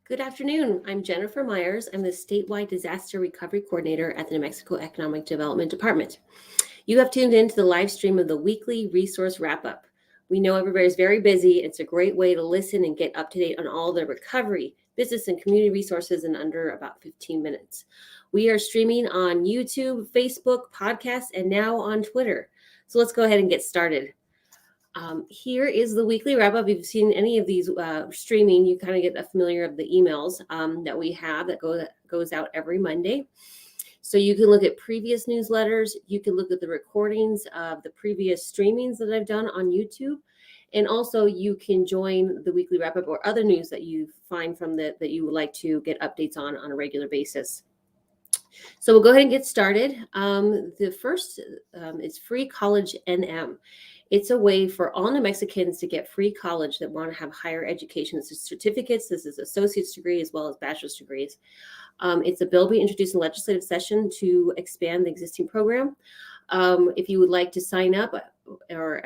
Good afternoon. I'm Jennifer Myers. I'm the statewide disaster recovery coordinator at the New Mexico Economic Development Department. You have tuned in to the live stream of the weekly resource wrap up. We know everybody's very busy. It's a great way to listen and get up to date on all the recovery, business, and community resources in under about 15 minutes. We are streaming on YouTube, Facebook, podcasts, and now on Twitter. So let's go ahead and get started. Here is the weekly wrap up. If you've seen any of these streaming, you kind of get familiar of the emails that we have that goes out every Monday. So you can look at previous newsletters. You can look at the recordings of the previous streamings that I've done on YouTube. And also you can join the weekly wrap up or other news that you find from that you would like to get updates on a regular basis. So we'll go ahead and get started. The first is Free College NM. It's a way for all New Mexicans to get free college that want to have higher education. This is certificates. This is associate's degree as well as bachelor's degrees. It's a bill being introduced in legislative session to expand the existing program. If you would like to sign up or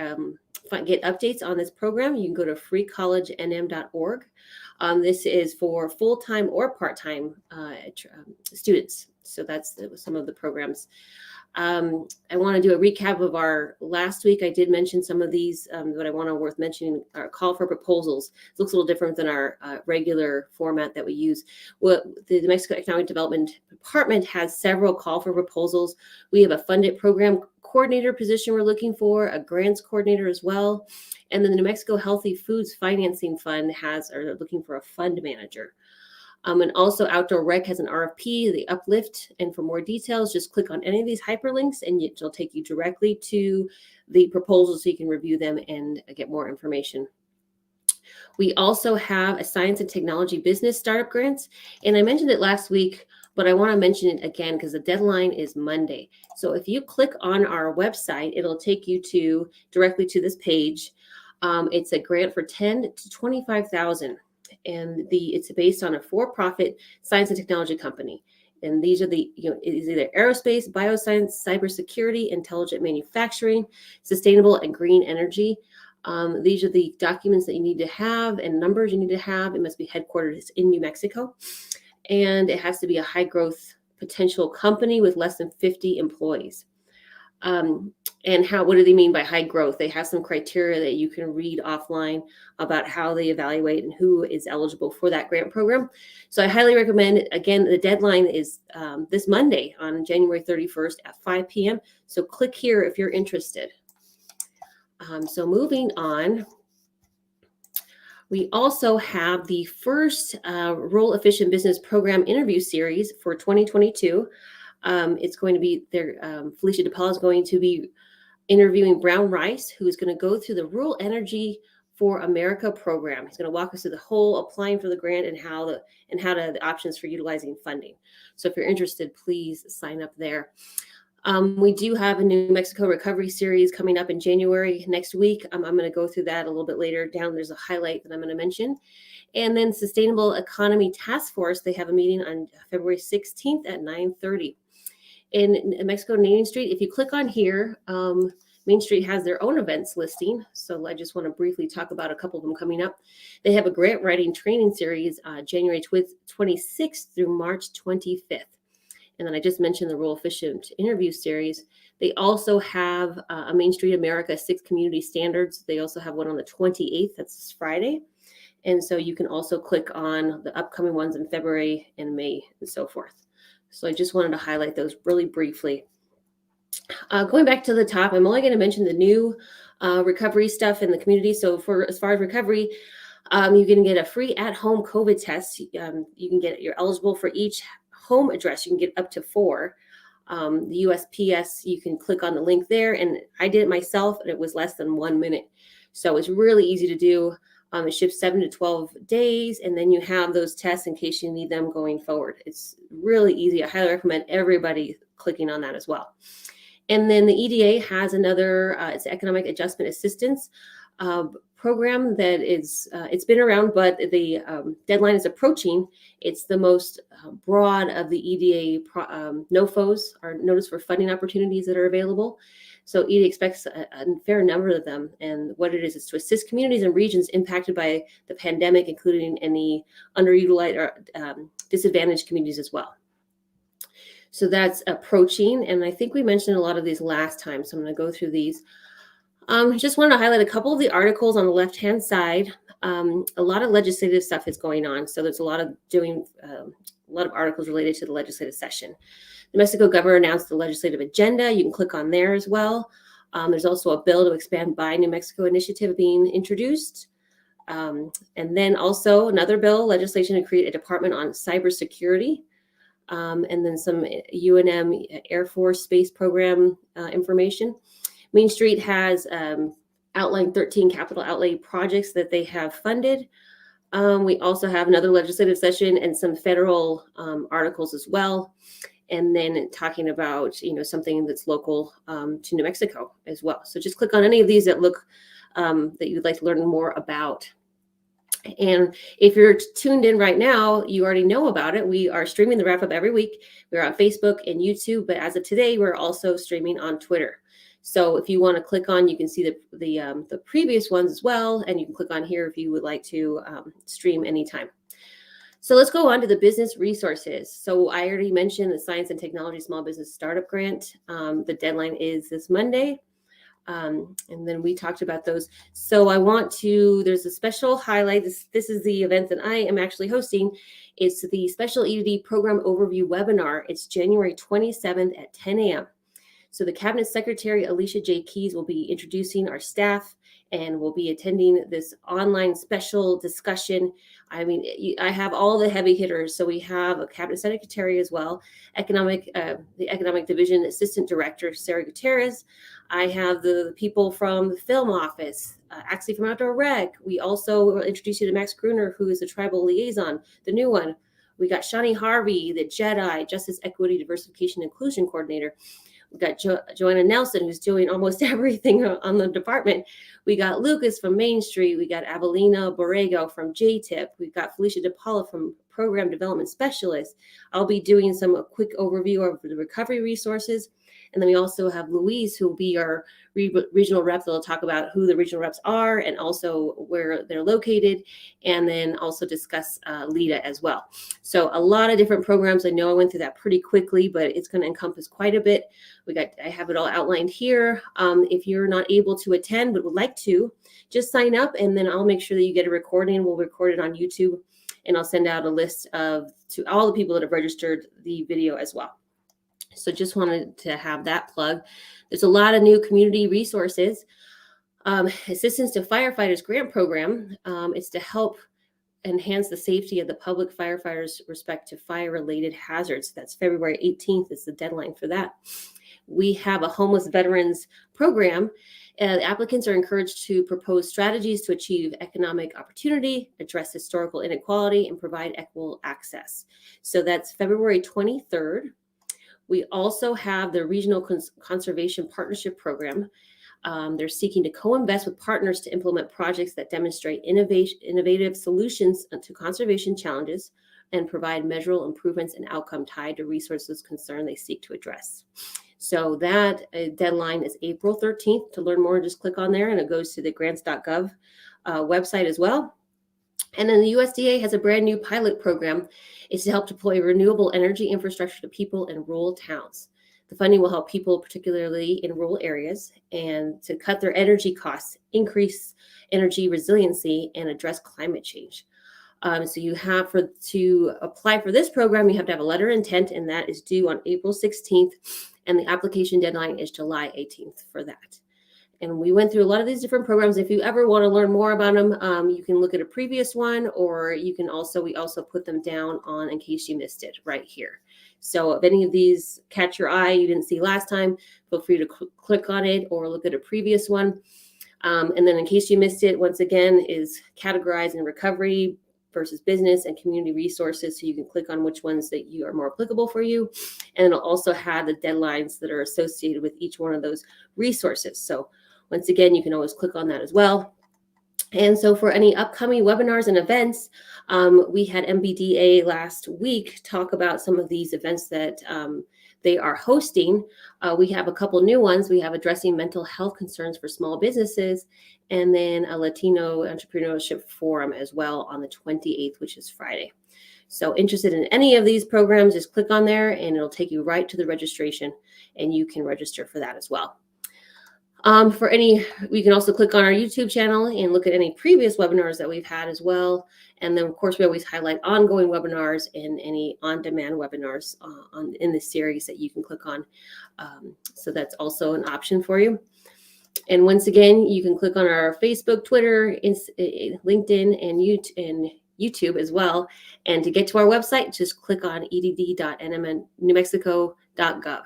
get updates on this program, you can go to freecollegenm.org. This is for full-time or part-time students. So that's some of the programs. I want to do a recap of our last week. I did mention some of these, but I want to worth mentioning our call for proposals. It looks a little different than our regular format that we use. Well, the New Mexico Economic Development Department has several call for proposals. We have a funded program coordinator position we're looking for, a grants coordinator as well. And then the New Mexico Healthy Foods Financing Fund are looking for a fund manager. And also Outdoor Rec has an RFP, the Uplift. And for more details, just click on any of these hyperlinks and it'll take you directly to the proposals so you can review them and get more information. We also have a science and technology business startup grants. And I mentioned it last week, but I want to mention it again because the deadline is Monday. So if you click on our website, it'll take you directly to this page. It's a grant for $10,000 to $25,000. And it's based on a for-profit science and technology company. And these are it's either aerospace, bioscience, cybersecurity, intelligent manufacturing, sustainable and green energy. These are the documents that you need to have and numbers you need to have. It must be headquartered in New Mexico. And it has to be a high growth potential company with less than 50 employees. And what do they mean by high growth? They have some criteria that you can read offline about how they evaluate and who is eligible for that grant program. So I highly recommend, again, the deadline is this Monday on January 31st at 5 p.m. So click here if you're interested. So moving on, we also have the first Rural Efficient Business Program interview series for 2022. It's going to be there. Felicia DePaul is going to be interviewing Brown Rice, who is going to go through the Rural Energy for America program. He's going to walk us through the whole applying for the grant and the options for utilizing funding. So if you're interested, please sign up there. We do have a New Mexico recovery series coming up in January next week. I'm going to go through that a little bit later down. There's a highlight that I'm going to mention. And then Sustainable Economy Task Force, they have a meeting on February 16th at 9:30. In Mexico Main Street, if you click on here, Main Street has their own events listing. So I just want to briefly talk about a couple of them coming up. They have a grant writing training series January 26th through March 25th. And then I just mentioned the Rural Efficient interview series. They also have a Main Street America 6 community standards. They also have one on the 28th. That's this Friday. And so you can also click on the upcoming ones in February and May and so forth. So I just wanted to highlight those really briefly. Going back to the top, I'm only going to mention the new recovery stuff in the community. So as far as recovery, you can get a free at-home COVID test. You're eligible for each home address. You can get up to 4. The USPS, you can click on the link there. And I did it myself, and it was less than 1 minute. So it's really easy to do. It ships 7 to 12 days, and then you have those tests in case you need them going forward. It's really easy. I highly recommend everybody clicking on that as well. And then the EDA has another, it's Economic Adjustment Assistance program that is, it's been around, but the deadline is approaching. It's the most broad of the EDA NOFOs, or Notice for Funding Opportunities, that are available. So EDA expects a fair number of them. And what it is to assist communities and regions impacted by the pandemic, including any underutilized or disadvantaged communities as well. So that's approaching. And I think we mentioned a lot of these last time. So I'm going to go through these. Just wanted to highlight a couple of the articles on the left-hand side. A lot of legislative stuff is going on. So there's a lot of articles related to the legislative session. The New Mexico governor announced the legislative agenda. You can click on there as well. There's also a bill to expand Buy New Mexico initiative being introduced. And then also another bill, legislation to create a department on cybersecurity. And then some UNM Air Force Space Program information. Main Street has outlined 13 capital outlay projects that they have funded. We also have another legislative session and some federal articles as well. And then talking about, something that's local to New Mexico as well. So just click on any of these that look that you'd like to learn more about. And if you're tuned in right now, you already know about it. We are streaming the wrap up every week. We're on Facebook and YouTube, but as of today, we're also streaming on Twitter. So if you want to click on, you can see the previous ones as well, and you can click on here if you would like to stream anytime. So let's go on to the business resources. So I already mentioned the Science and Technology Small Business Startup Grant. The deadline is this Monday. And then we talked about those. So there's a special highlight. This is the event that I am actually hosting. It's the Special EDD Program Overview Webinar. It's January 27th at 10 a.m. So the Cabinet Secretary, Alicia J. Keys, will be introducing our staff and will be attending this online special discussion. I mean, I have all the heavy hitters. So we have a Cabinet Secretary as well, the Economic Division Assistant Director, Sarah Gutierrez. I have the people from the Film Office, actually from Outdoor Rec. We also will introduce you to Max Gruner, who is the Tribal Liaison, the new one. We got Shani Harvey, the JEDI, Justice, Equity, Diversification, Inclusion Coordinator. We got Joanna Nelson, who's doing almost everything on the department. We got Lucas from Main Street. We got Avelina Borrego from JTIP. We've got Felicia DePaula from Program Development Specialist. I'll be doing a quick overview of the recovery resources. And then we also have Louise, who will be our regional rep. They'll talk about who the regional reps are and also where they're located, and then also discuss LEDA as well. So a lot of different programs. I know I went through that pretty quickly, but it's going to encompass quite a bit. I have it all outlined here. If you're not able to attend but would like to, just sign up, and then I'll make sure that you get a recording. We'll record it on YouTube, and I'll send out a list to all the people that have registered the video as well. So just wanted to have that plug. There's a lot of new community resources. Assistance to Firefighters Grant Program. It's to help enhance the safety of the public firefighters' respect to fire-related hazards. That's February 18th is the deadline for that. We have a homeless veterans program. Applicants are encouraged to propose strategies to achieve economic opportunity, address historical inequality, and provide equitable access. So that's February 23rd. We also have the Regional Conservation Partnership Program. They're seeking to co-invest with partners to implement projects that demonstrate innovative solutions to conservation challenges and provide measurable improvements and outcome tied to resources concern they seek to address. So that deadline is April 13th. To learn more, just click on there, and it goes to the grants.gov website as well. And then the USDA has a brand new pilot program. It's to help deploy renewable energy infrastructure to people in rural towns. The funding will help people, particularly in rural areas, and to cut their energy costs, increase energy resiliency, and address climate change. So you have to apply for this program, you have to have a letter of intent, and that is due on April 16th. And the application deadline is July 18th for that. And we went through a lot of these different programs. If you ever want to learn more about them, you can look at a previous one, or we also put them down on in case you missed it right here. So if any of these catch your eye, you didn't see last time, feel free to click on it or look at a previous one. And then in case you missed it, once again, is categorized in recovery versus business and community resources. So you can click on which ones that you are more applicable for you. And it'll also have the deadlines that are associated with each one of those resources. So once again, you can always click on that as well. And so for any upcoming webinars and events, we had MBDA last week talk about some of these events that they are hosting. We have a couple new ones. We have addressing mental health concerns for small businesses, and then a Latino entrepreneurship forum as well on the 28th, which is Friday. So interested in any of these programs, just click on there and it'll take you right to the registration, and you can register for that as well. We can also click on our YouTube channel and look at any previous webinars that we've had as well. And then, of course, we always highlight ongoing webinars and any on-demand webinars in this series that you can click on. So that's also an option for you. And once again, you can click on our Facebook, Twitter, LinkedIn, and YouTube as well. And to get to our website, just click on edd.newmexico.gov.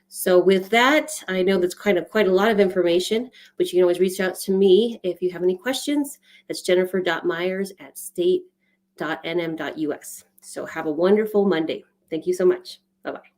So with that, I know that's quite a lot of information, but you can always reach out to me if you have any questions. That's jennifer.myers@state.nm.us. So have a wonderful Monday. Thank you so much. Bye-bye.